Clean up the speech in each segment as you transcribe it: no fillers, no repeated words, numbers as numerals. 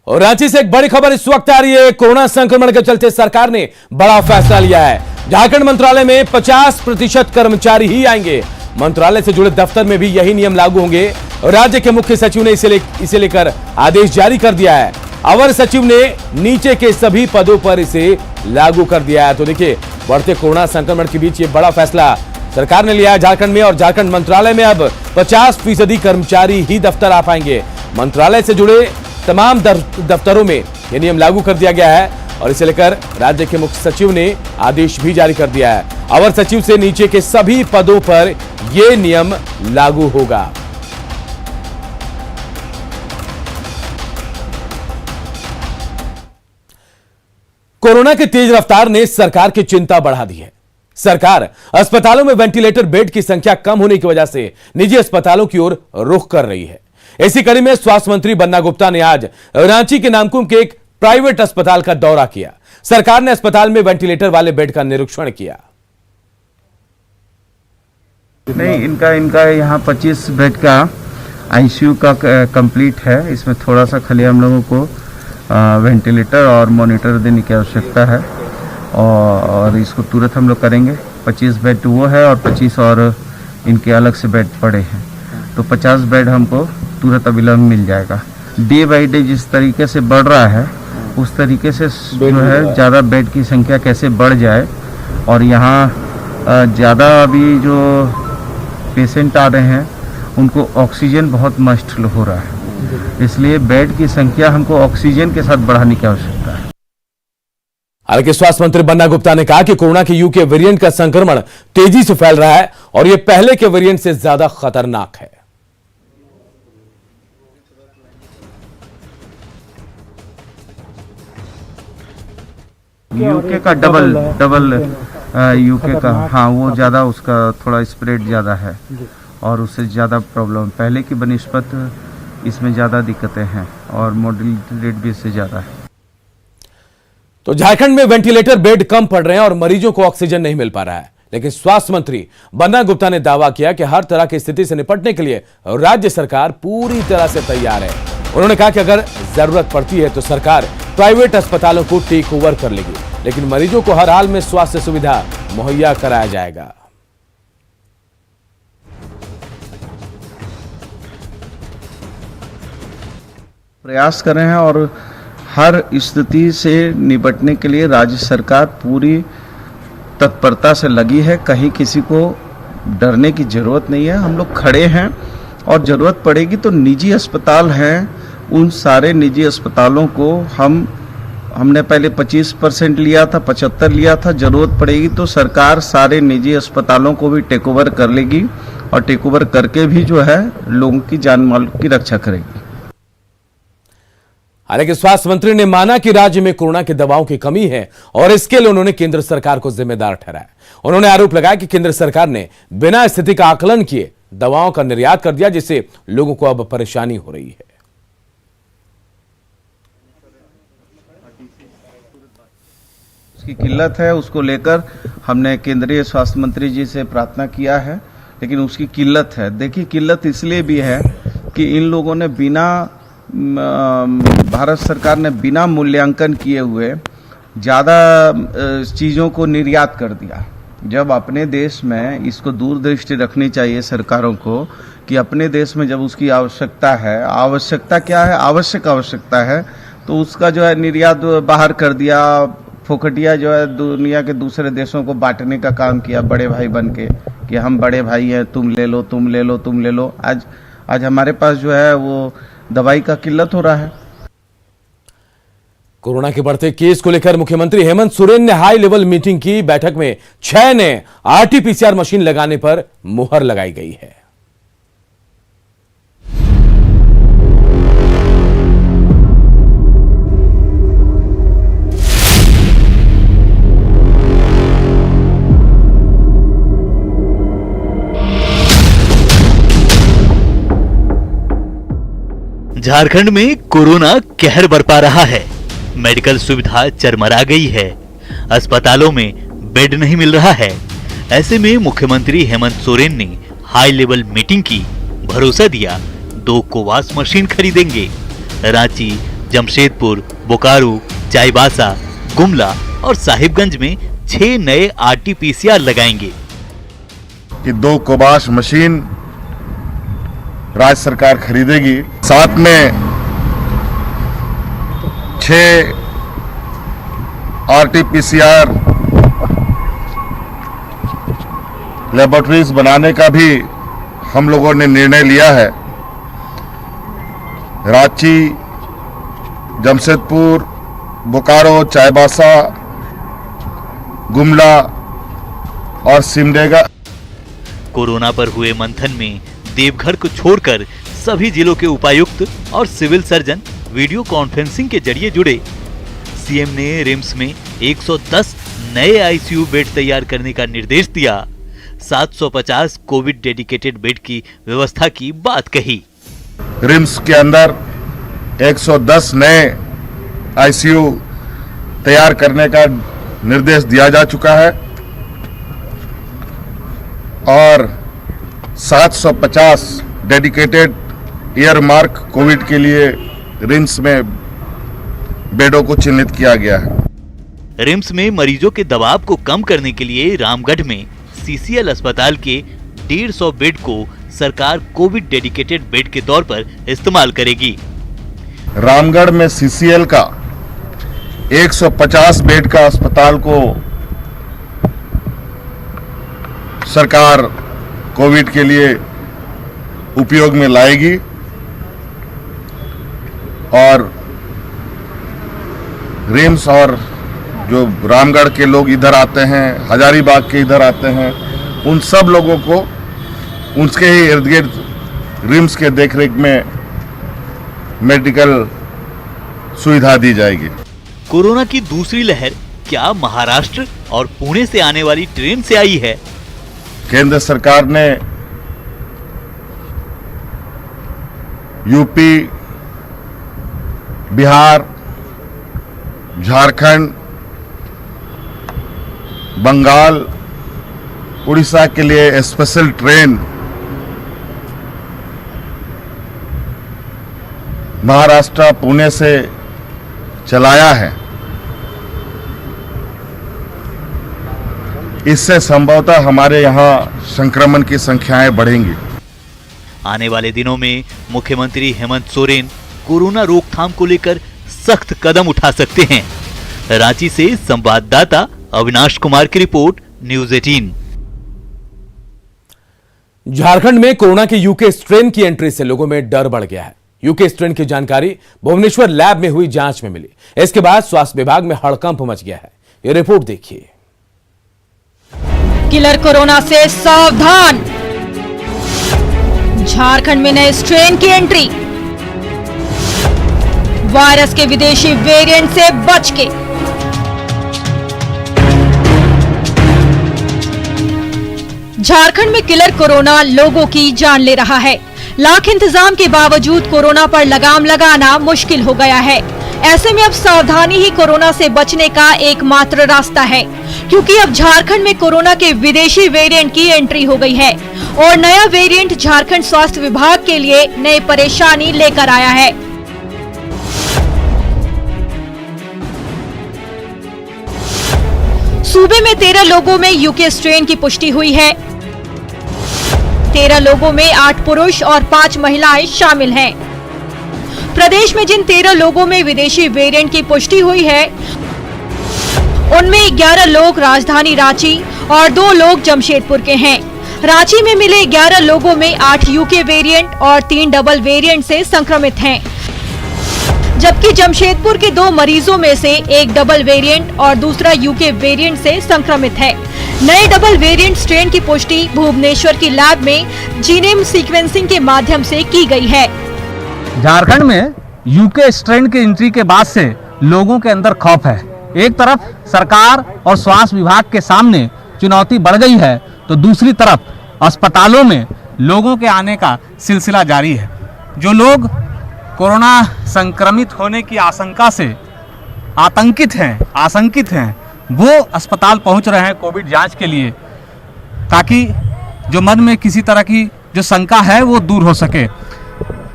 और रांची से एक बड़ी खबर इस वक्त आ रही है। कोरोना संक्रमण के चलते सरकार ने बड़ा फैसला लिया है। झारखंड मंत्रालय में 50% कर्मचारी ही आएंगे। मंत्रालय से जुड़े दफ्तर में भी यही नियम लागू होंगे। राज्य के मुख्य सचिव ने इसे लेकर आदेश जारी कर दिया है। अवर सचिव ने नीचे के सभी पदों पर इसे लागू कर दिया है। तो देखिए, बढ़ते कोरोना संक्रमण के बीच ये बड़ा फैसला सरकार ने लिया है झारखंड में। और झारखंड मंत्रालय में अब 50% कर्मचारी ही दफ्तर आ पाएंगे। मंत्रालय से जुड़े तमाम दफ्तरों में यह नियम लागू कर दिया गया है और इसे लेकर राज्य के मुख्य सचिव ने आदेश भी जारी कर दिया है। अवर सचिव से नीचे के सभी पदों पर यह नियम लागू होगा। कोरोना की तेज रफ्तार ने सरकार की चिंता बढ़ा दी है। सरकार अस्पतालों में वेंटिलेटर बेड की संख्या कम होने की वजह से निजी अस्पतालों की ओर रुख कर रही है। इसी कड़ी में स्वास्थ्य मंत्री बन्ना गुप्ता ने आज रांची के नामकुम के एक प्राइवेट अस्पताल का दौरा किया। सरकार ने अस्पताल में वेंटिलेटर वाले बेड का निरीक्षण किया। नहीं, इनका यहाँ 25 बेड का आईसीयू का कंप्लीट है। इसमें थोड़ा सा खाली हम लोगों को वेंटिलेटर और मॉनिटर देने की आवश्यकता है और इसको तुरंत हम लोग करेंगे। 25 बेड वो है और 25 और इनके अलग से बेड पड़े हैं, तो 50 बेड हमको तुरंत अविलंब मिल जाएगा। डे बाई डे जिस तरीके से बढ़ रहा है उस तरीके से जो है ज़्यादा बेड की संख्या कैसे बढ़ जाए। और यहाँ ज़्यादा अभी जो पेशेंट आ रहे हैं उनको ऑक्सीजन बहुत मस्ट हो रहा है, इसलिए बेड की संख्या हमको ऑक्सीजन के साथ बढ़ाने की आवश्यकता है। हालांकि स्वास्थ्य मंत्री बन्ना गुप्ता ने कहा कि कोरोना के यू के वेरिएंट का संक्रमण तेजी से फैल रहा है और यह पहले के वेरिएंट से ज्यादा खतरनाक है। यूके का डबल यूके का, हाँ, वो ज़्यादा उसका थोड़ा स्प्रेड ज़्यादा है और उससे ज़्यादा प्रॉब्लम पहले की बनिस्बत इसमें ज़्यादा दिक्कतें हैं और मोर्टेलिटी रेट भी इससे ज़्यादा है। तो झारखंड में वेंटिलेटर बेड कम पड़ रहे हैं और मरीजों को ऑक्सीजन नहीं मिल पा रहा है, लेकिन स्वास्थ्य मंत्री बन्ना गुप्ता ने दावा किया कि हर तरह की स्थिति से निपटने के लिए राज्य सरकार पूरी तरह से तैयार है। उन्होंने कहा कि अगर जरूरत पड़ती है तो सरकार प्राइवेट अस्पतालों को टेक ओवर कर लेगी, लेकिन मरीजों को हर हाल में स्वास्थ्य सुविधा मुहैया कराया जाएगा। प्रयास कर रहे हैं और हर स्थिति से निपटने के लिए राज्य सरकार पूरी तत्परता से लगी है। कहीं किसी को डरने की जरूरत नहीं है। हम लोग खड़े हैं और जरूरत पड़ेगी तो निजी अस्पताल हैं, उन सारे निजी अस्पतालों को हमने पहले 25% लिया था, 75 लिया था। जरूरत पड़ेगी तो सरकार सारे निजी अस्पतालों को भी टेक ओवर कर लेगी और टेक ओवर करके भी जो है लोगों की जान माल की रक्षा करेगी। हालांकि स्वास्थ्य मंत्री ने माना कि राज्य में कोरोना की दवाओं की कमी है और इसके लिए उन्होंने केंद्र सरकार को जिम्मेदार ठहराया। उन्होंने आरोप लगाया कि केंद्र सरकार ने बिना स्थिति का आकलन किए दवाओं का निर्यात कर दिया, जिससे लोगों को अब परेशानी हो रही है। उसकी किल्लत है, उसको लेकर हमने केंद्रीय स्वास्थ्य मंत्री जी से प्रार्थना किया है, लेकिन उसकी किल्लत है। देखिए, किल्लत इसलिए भी है कि इन लोगों ने भारत सरकार ने बिना मूल्यांकन किए हुए ज़्यादा चीज़ों को निर्यात कर दिया। जब अपने देश में इसको दूरदृष्टि रखनी चाहिए सरकारों को कि अपने देश में जब उसकी आवश्यकता है, आवश्यकता क्या है, आवश्यकता है, तो उसका जो है निर्यात बाहर कर दिया। फोकटिया जो है दुनिया के दूसरे देशों को बांटने का काम किया बड़े भाई बन के कि हम बड़े भाई हैं, तुम ले लो, तुम ले लो, तुम ले लो। आज हमारे पास जो है वो दवाई का किल्लत हो रहा है। कोरोना के बढ़ते केस को लेकर मुख्यमंत्री हेमंत सोरेन ने हाई लेवल मीटिंग की। बैठक में 6 नए आरटीपीसीआर मशीन लगाने पर मुहर लगाई गई है। झारखंड में कोरोना कहर बरपा रहा है। मेडिकल सुविधा चरमरा गई है। अस्पतालों में बेड नहीं मिल रहा है। ऐसे में मुख्यमंत्री हेमंत सोरेन ने हाई लेवल मीटिंग की, भरोसा दिया 2 कोवास मशीन खरीदेंगे। रांची, जमशेदपुर, बोकारो, चाईबासा, गुमला और साहिबगंज में 6 नए RT-PCR लगाएंगे। कि 2 कोबाश मशीन राज्य सरकार खरीदेगी, साथ में 6 RT-PCR लेबोरेटरीज बनाने का भी हम लोगों ने निर्णय लिया है। रांची, जमशेदपुर, बोकारो, चाईबासा, गुमला और सिमडेगा। कोरोना पर हुए मंथन में देवघर को छोड़कर सभी जिलों के उपायुक्त और सिविल सर्जन वीडियो कॉन्फ्रेंसिंग के जरिए जुड़े। सीएम ने रिम्स में 110 नए आईसीयू बेड तैयार करने का निर्देश दिया। 750 कोविड डेडिकेटेड बेड की व्यवस्था की बात कही। रिम्स के अंदर 110 नए आईसीयू तैयार करने का निर्देश दिया जा चुका है और 750 डेडिकेटेड ईयरमार्क कोविड के लिए रिम्स में बेडों को चिन्हित किया गया है। रिम्स में मरीजों के दबाव को कम करने के लिए रामगढ़ में सीसीएल अस्पताल के 150 बेड को सरकार कोविड डेडिकेटेड बेड के तौर पर इस्तेमाल करेगी। रामगढ़ में सीसीएल का 150 बेड का अस्पताल को सरकार कोविड के लिए उपयोग में लाएगी और रिम्स और जो रामगढ़ के लोग इधर आते हैं, हजारीबाग के इधर आते हैं, उन सब लोगों को उसके ही इर्द गिर्द रिम्स के देखरेख में मेडिकल सुविधा दी जाएगी। कोरोना की दूसरी लहर क्या महाराष्ट्र और पुणे से आने वाली ट्रेन से आई है? केंद्र सरकार ने यूपी, बिहार, झारखंड, बंगाल, उड़ीसा के लिए स्पेशल ट्रेन महाराष्ट्र पुणे से चलाया है। इससे संभवतः हमारे यहाँ संक्रमण की संख्याएं बढ़ेंगी। आने वाले दिनों में मुख्यमंत्री हेमंत सोरेन कोरोना रोकथाम को लेकर सख्त कदम उठा सकते हैं। रांची से संवाददाता अविनाश कुमार की रिपोर्ट, न्यूज़ 18। झारखंड में कोरोना के यूके स्ट्रेन की एंट्री से लोगों में डर बढ़ गया है। यूके स्ट्रेन की जानकारी भुवनेश्वर लैब में हुई जांच में मिली। इसके बाद स्वास्थ्य विभाग में हड़कंप मच गया है। ये रिपोर्ट देखिए। किलर कोरोना से सावधान, झारखंड में नए स्ट्रेन की एंट्री, वायरस के विदेशी वेरिएंट से बच के। झारखंड में किलर कोरोना लोगों की जान ले रहा है। लाख इंतजाम के बावजूद कोरोना पर लगाम लगाना मुश्किल हो गया है। ऐसे में अब सावधानी ही कोरोना से बचने का एकमात्र रास्ता है, क्योंकि अब झारखंड में कोरोना के विदेशी वेरिएंट की एंट्री हो गई है और नया वेरिएंट झारखंड स्वास्थ्य विभाग के लिए नई परेशानी लेकर आया है। सूबे में 13 लोगों में यूके स्ट्रेन की पुष्टि हुई है। 13 लोगों में 8 पुरुष और 5 महिलाएं शामिल हैं। प्रदेश में जिन 13 लोगों में विदेशी वेरिएंट की पुष्टि हुई है, उनमें 11 लोग राजधानी रांची और 2 लोग जमशेदपुर के हैं। रांची में मिले 11 लोगों में 8 यूके वेरिएंट और 3 डबल वेरिएंट से संक्रमित हैं, जबकि जमशेदपुर के 2 मरीजों में से एक डबल वेरिएंट और दूसरा यूके वेरिएंट से संक्रमित है। नए डबल वेरिएंट स्ट्रेन की पुष्टि भुवनेश्वर की लैब में जीनोम सीक्वेंसिंग के माध्यम से की गई है। झारखंड में यूके स्ट्रेन की एंट्री के बाद से लोगों के अंदर खौफ है। एक तरफ सरकार और स्वास्थ्य विभाग के सामने चुनौती बढ़ गई है, तो दूसरी तरफ अस्पतालों में लोगों के आने का सिलसिला जारी है। जो लोग कोरोना संक्रमित होने की आशंका से आशंकित हैं, वो अस्पताल पहुंच रहे हैं कोविड जांच के लिए, ताकि जो मन में किसी तरह की जो शंका है वो दूर हो सके।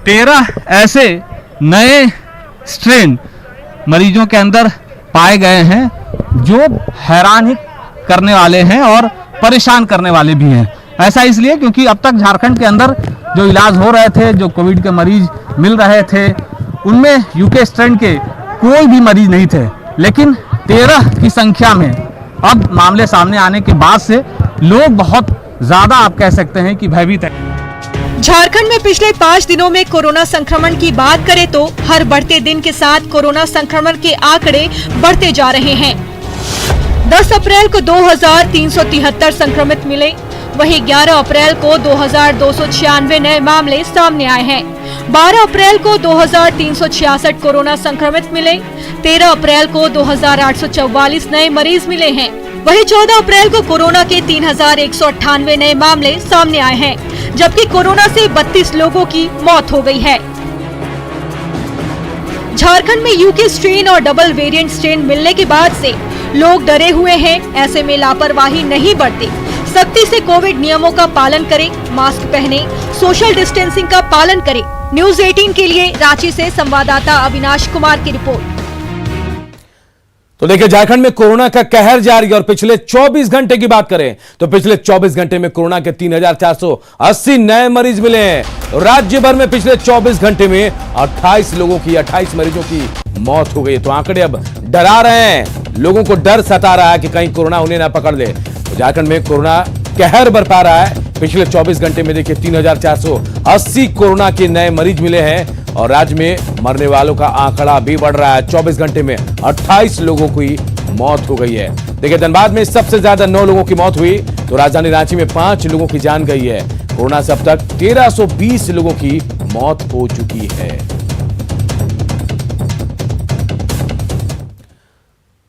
13 ऐसे नए स्ट्रेन मरीजों के अंदर पाए गए हैं जो हैरान ही करने वाले हैं और परेशान करने वाले भी हैं। ऐसा इसलिए क्योंकि अब तक झारखंड के अंदर जो इलाज हो रहे थे, जो कोविड के मरीज मिल रहे थे, उनमें यूके स्ट्रेन के कोई भी मरीज नहीं थे। लेकिन 13 की संख्या में अब मामले सामने आने के बाद से लोग बहुत ज्यादा, आप कह सकते हैं कि भयभीत है। झारखंड में पिछले 5 दिनों में कोरोना संक्रमण की बात करें तो हर बढ़ते दिन के साथ कोरोना संक्रमण के आंकड़े बढ़ते जा रहे हैं। 10 अप्रैल को 2373 संक्रमित मिले, वहीं 11 अप्रैल को 2296 नए मामले सामने आए हैं। 12 अप्रैल को 2366 कोरोना संक्रमित मिले, 13 अप्रैल को 2844 नए मरीज मिले हैं। वहीं 14 अप्रैल को कोरोना के 3198 नए मामले सामने आए हैं, जबकि कोरोना से 32 लोगों की मौत हो गई है। झारखंड में यूके स्ट्रेन और डबल वेरिएंट स्ट्रेन मिलने के बाद से लोग डरे हुए हैं। ऐसे में लापरवाही नहीं बरते, सख्ती से कोविड नियमों का पालन करें, मास्क पहने, सोशल डिस्टेंसिंग का पालन करें। न्यूज 18 के लिए रांची से संवाददाता अविनाश कुमार की रिपोर्ट। तो देखिए, झारखंड में कोरोना का कहर जारी और पिछले 24 घंटे की बात करें तो पिछले 24 घंटे में कोरोना के 3480 नए मरीज मिले हैं। राज्य भर में पिछले 24 घंटे में 28 मरीजों की मौत हो गई। तो आंकड़े अब डरा रहे हैं, लोगों को डर सता रहा है कि कहीं कोरोना उन्हें ना पकड़ ले। तो झारखंड में कोरोना कहर बरपा रहा है। पिछले 24 घंटे में देखिए 3480 कोरोना के नए मरीज मिले हैं और राज्य में मरने वालों का आंकड़ा भी बढ़ रहा है। 24 घंटे में 28 लोगों की मौत हो गई है। देखिए, धनबाद में सबसे ज्यादा 9 लोगों की मौत हुई, तो राजधानी रांची में 5 लोगों की जान गई है। कोरोना से अब तक 1320 लोगों की मौत हो चुकी है।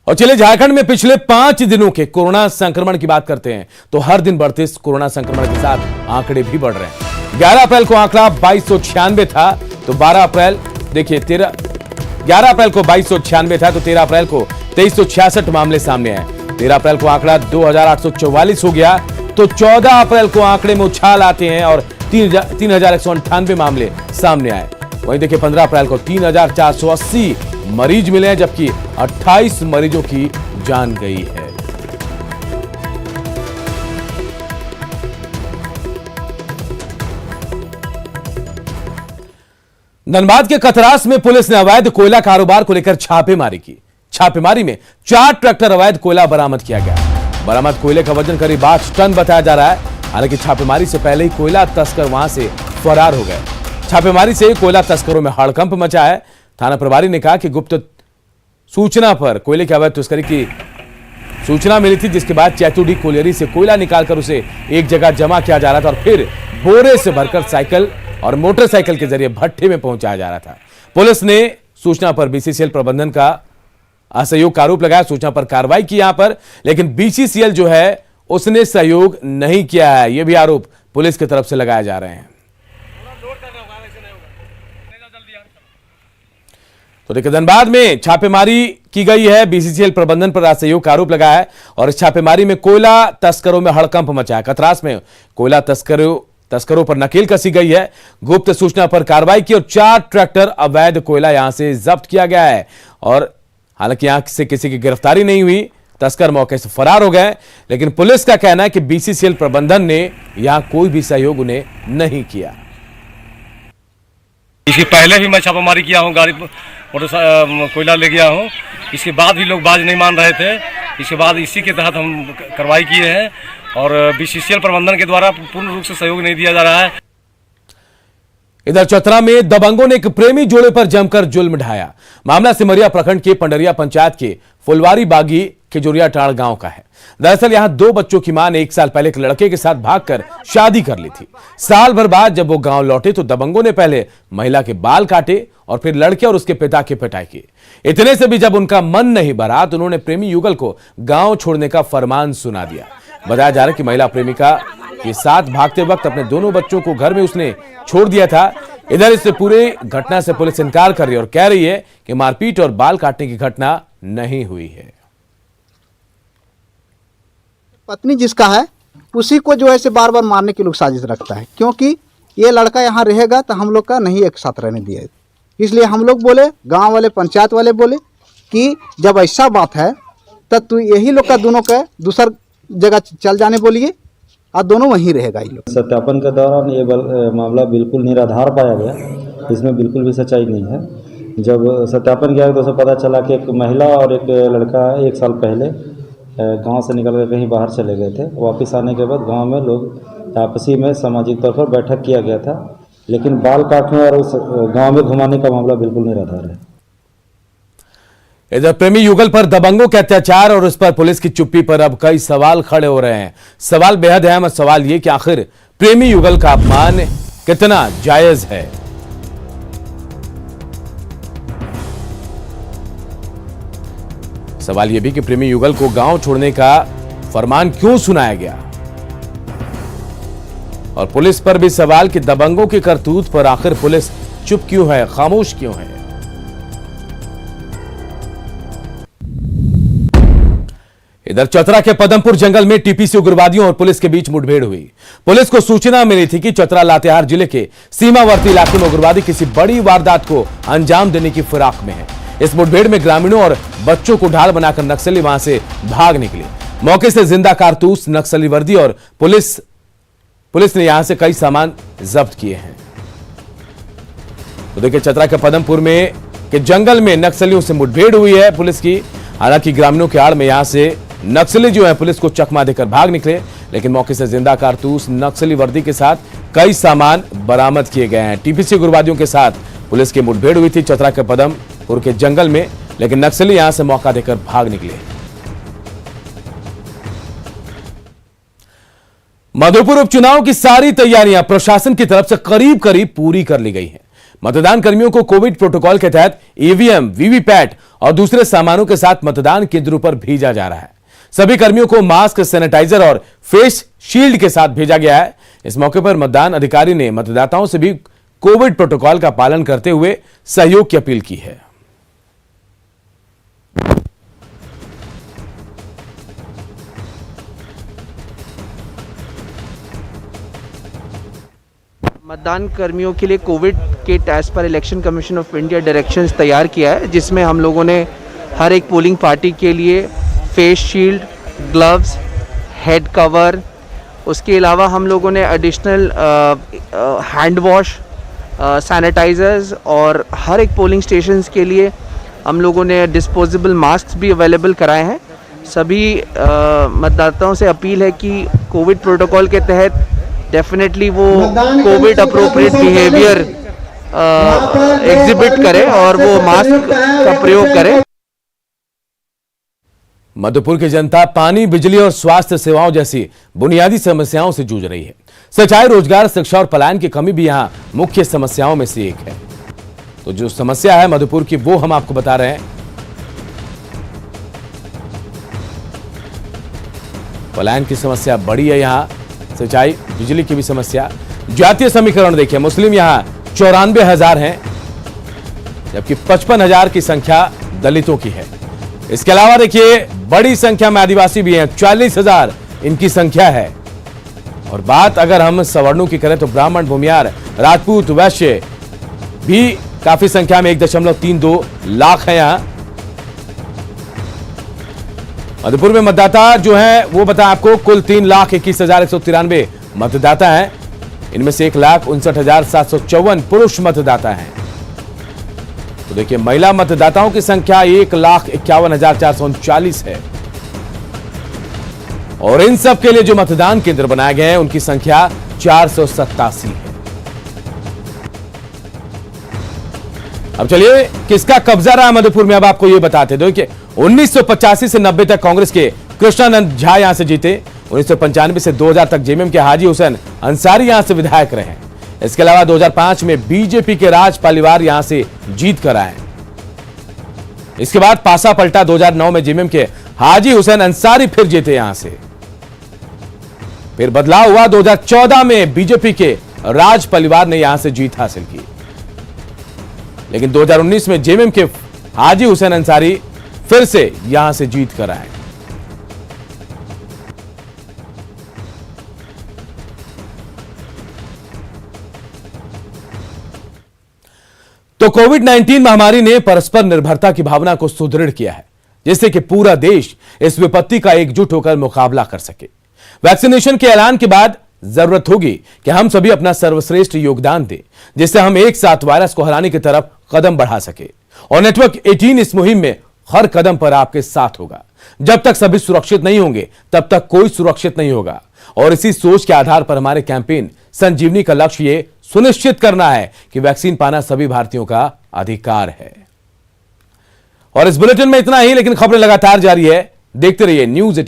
और चलिए, झारखंड में पिछले 5 दिनों के कोरोना संक्रमण की बात करते हैं तो हर दिन बढ़ते कोरोना संक्रमण के साथ आंकड़े भी बढ़ रहे हैं। 11 अप्रैल को आंकड़ा 2296 था, तो 12 अप्रैल देखिए 11 अप्रैल को 2296 था, तो 13 अप्रैल को 2366 मामले सामने आए। 13 अप्रैल को आंकड़ा 2844 हो गया, तो 14 अप्रैल को आंकड़े में उछाल आते हैं और 3198 मामले सामने आए। वहीं देखिए 15 अप्रैल को 3480 मरीज मिले हैं, जबकि 28 मरीजों की जान गई है। धनबाद के कतरास में पुलिस ने अवैध कोयला कारोबार को लेकर छापेमारी की। छापेमारी में 4 ट्रैक्टर अवैध कोयला बरामद किया गया। बरामद कोयले का वजन करीब 8 टन बताया जा रहा है। हालांकि छापेमारी से पहले ही कोयला तस्कर वहां से फरार हो गए। छापेमारी से कोयला तस्करों में हड़कंप मचा है। थाना प्रभारी ने कहा कि गुप्त सूचना पर कोयले की अवैध तस्करी की सूचना मिली थी, जिसके बाद चैतुडी कोयलरी से कोयला निकालकर उसे एक जगह जमा किया जा रहा था और फिर बोरे से भरकर साइकिल और मोटरसाइकिल के जरिए भट्ठे में पहुंचाया जा रहा था। पुलिस ने सूचना पर बीसीसीएल प्रबंधन का असहयोग का आरोप लगाया। सूचना पर कार्रवाई की यहां पर, लेकिन बीसीसीएल जो है उसने सहयोग नहीं किया है। यह भी आरोप पुलिस की तरफ से लगाए जा रहे हैं। तो देखिए, धनबाद में छापेमारी की गई है। बीसीसीएल प्रबंधन पर असहयोग का आरोप लगाया है और इस छापेमारी में कोयला तस्करों में हड़कंप मचा है। कतरास में कोयला तस्करों पर नकेल कसी गई है। गुप्त सूचना पर कार्रवाई की और 4 ट्रैक्टर अवैध कोयला यहां से जब्त किया गया है और हालांकि यहां से किसी की गिरफ्तारी नहीं हुई। तस्कर मौके से फरार हो गए, लेकिन पुलिस का कहना है कि बीसीसीएल प्रबंधन ने यहां कोई भी सहयोग उन्हें नहीं किया। इसके पहले भी मैं छापामारी किया हूँ, गाड़ी कोयला ले गया हूँ। इसके बाद भी लोग बाज नहीं मान रहे थे। इसके बाद इसी के तहत हम कार्रवाई किए हैं और बीसीसीएल प्रबंधन के द्वारा पूर्ण रूप से सहयोग नहीं दिया जा रहा है। इधर चतरा में दबंगों ने एक प्रेमी जोड़े पर जमकर जुल्म ढाया। मामला सिमरिया प्रखंड के पंडरिया पंचायत के फुलवारी बागी खिजोरिया टाड़ गांव का है। दरअसल यहां 2 बच्चों की मां ने 1 साल पहले एक लड़के के साथ भागकर शादी कर ली थी। साल भर बाद जब वो गांव लौटे तो दबंगों ने पहले महिला के बाल काटे और फिर लड़के और उसके पिता की पिटाई की। इतने से भी जब उनका मन नहीं भरा तो उन्होंने प्रेमी युगल को गांव छोड़ने का फरमान सुना दिया। बताया जा रहा है कि महिला प्रेमिका के साथ भागते वक्त अपने दोनों बच्चों को घर में उसने छोड़ दिया था। इधर इस पूरे घटना से पुलिस इनकार कर रही है और कह रही है कि मारपीट और बाल काटने की घटना नहीं हुई है। पत्नी जिसका है उसी को जो है से बार बार मारने की लोग साजिश रखता है, क्योंकि ये लड़का यहाँ रहेगा तो हम लोग का नहीं एक साथ रहने दिया, इसलिए हम लोग बोले, गांव वाले पंचायत वाले बोले कि जब ऐसा बात है तब तू यही लोग का दोनों का दूसर जगह चल जाने बोलिए और दोनों वहीं रहेगा। ये लोग सत्यापन के दौरान ये मामला बिल्कुल निराधार पाया गया, इसमें बिल्कुल भी सच्चाई नहीं है। जब सत्यापन किया तो उसे पता चला कि एक महिला और एक लड़का 1 साल पहले गांव से निकल कर कहीं बाहर चले गए थे। वापस आने के बाद गांव में लोग आपसी में सामाजिक तौर पर बैठक किया गया था, लेकिन बाल काटने और उस गांव में घुमाने का मामला बिल्कुल निराधार है। इधर प्रेमी युगल पर दबंगों के अत्याचार और उस पर पुलिस की चुप्पी पर अब कई सवाल खड़े हो रहे हैं। सवाल बेहद अहम सवाल ये कि आखिर प्रेमी युगल का अपमान कितना जायज है। सवाल यह भी कि प्रेमी युगल को गांव छोड़ने का फरमान क्यों सुनाया गया, और पुलिस पर भी सवाल कि दबंगों की करतूत पर आखिर पुलिस चुप क्यों है, खामोश क्यों है। इधर चतरा के पदमपुर जंगल में टीपीसी उग्रवादियों और पुलिस के बीच मुठभेड़ हुई। पुलिस को सूचना मिली थी कि चतरा लातेहार जिले के सीमावर्ती इलाके में उग्रवादी किसी बड़ी वारदात को अंजाम देने की फिराक में है। इस मुठभेड़ में ग्रामीणों और बच्चों को ढाल बनाकर नक्सली वहां से भाग निकले। मौके से जिंदा कारतूस, नक्सली वर्दी और पुलिस ने यहां से कई सामान जब्त किए हैं। तो देखिए, चतरा के पदमपुर में के जंगल में नक्सलियों से मुठभेड़ हुई है पुलिस की। हालांकि ग्रामीणों के आड़ में यहां से नक्सली जो है पुलिस को चकमा देकर भाग निकले, लेकिन मौके से जिंदा कारतूस, नक्सली वर्दी के साथ कई सामान बरामद किए गए हैं। टीपीसी उग्रवादियों के साथ पुलिस की मुठभेड़ हुई थी चतरा के पदमपुर के जंगल में, लेकिन नक्सली यहां से मौका देकर भाग निकले। मधुपुर उपचुनाव की सारी तैयारियां प्रशासन की तरफ से करीब करीब पूरी कर ली गई हैं। मतदान कर्मियों को कोविड प्रोटोकॉल के तहत ईवीएम, वीवीपैट और दूसरे सामानों के साथ मतदान केंद्रों पर भेजा जा रहा है। सभी कर्मियों को मास्क, सैनिटाइजर और फेस शील्ड के साथ भेजा गया है। इस मौके पर मतदान अधिकारी ने मतदाताओं से भी कोविड प्रोटोकॉल का पालन करते हुए सहयोग की अपील की है। मतदान कर्मियों के लिए कोविड के टेस्ट पर election commission of India directions तैयार किया है, जिसमें हम लोगों ने हर एक पोलिंग पार्टी के लिए face shield, gloves, head cover, उसके अलावा हम लोगों ने एडिशनल हैंड वॉश, सैनिटाइजर्स और हर एक पोलिंग स्टेशंस के लिए हम लोगों ने डिस्पोजेबल मास्क भी अवेलेबल कराए हैं। सभी मतदाताओं से अपील है कि कोविड प्रोटोकॉल के तहत डेफिनेटली वो कोविड अप्रोप्रिएट बिहेवियर एग्जिबिट करे और वो मास्क का प्रयोग करे। मधुपुर की जनता पानी, बिजली और स्वास्थ्य सेवाओं जैसी बुनियादी समस्याओं से जूझ रही है। सिंचाई, रोजगार, शिक्षा और पलायन की कमी भी यहां मुख्य समस्याओं में से एक है। तो जो समस्या है मधुपुर की, वो हम आपको बता रहे हैं। पलायन की समस्या बड़ी है यहां, सिंचाई, बिजली की भी समस्या। जातीय समीकरण देखिए, मुस्लिम यहां 94,000 हैं, जबकि 55,000 की संख्या दलितों की है। इसके अलावा देखिए बड़ी संख्या में आदिवासी भी हैं, 40,000 इनकी संख्या है। और बात अगर हम सवर्णों की करें तो ब्राह्मण, भूमियार, राजपूत, वैश्य भी काफी संख्या में 1.32 लाख है यहां। मधुपुर में मतदाता जो है वो बता आपको कुल 3,21,193 मतदाता हैं। इनमें से 1,59,754 पुरुष मतदाता हैं। तो देखिए महिला मतदाताओं की संख्या 1,51,439 है। और इन सब के लिए जो मतदान केंद्र बनाए गए हैं उनकी संख्या 487 है। अब चलिए किसका कब्जा रहा मधुपुर में, अब आपको ये बताते। देखिए 1985 से 90 तक कांग्रेस के कृष्णानंद झा यहां से जीते। 1995 से 2000 तक जेएमएम के हाजी हुसैन अंसारी यहां से विधायक रहे। इसके अलावा 2005 में बीजेपी के राज पालीवाल यहां से जीत कर आए। इसके बाद पासा पलटा, 2009 में जेएमएम के हाजी हुसैन अंसारी फिर जीते यहां से। फिर बदलाव हुआ, 2014 में बीजेपी के राज पालीवाल ने यहां से जीत हासिल की। लेकिन 2019 में जेएमएम के हाजी हुसैन अंसारी फिर से यहां से जीत कर आए। तो कोविड-19 महामारी ने परस्पर निर्भरता की भावना को सुदृढ़ किया है, जिससे कि पूरा देश इस विपत्ति का एकजुट होकर मुकाबला कर सके। वैक्सीनेशन के ऐलान के बाद जरूरत होगी कि हम सभी अपना सर्वश्रेष्ठ योगदान दें, जिससे हम एक साथ वायरस को हराने की तरफ कदम बढ़ा सके। और नेटवर्क 18 इस मुहिम में हर कदम पर आपके साथ होगा। जब तक सभी सुरक्षित नहीं होंगे, तब तक कोई सुरक्षित नहीं होगा। और इसी सोच के आधार पर हमारे कैंपेन संजीवनी का लक्ष्य ये सुनिश्चित करना है कि वैक्सीन पाना सभी भारतीयों का अधिकार है। और इस बुलेटिन में इतना ही, लेकिन खबरें लगातार जारी है। देखते रहिए न्यूज़ 18।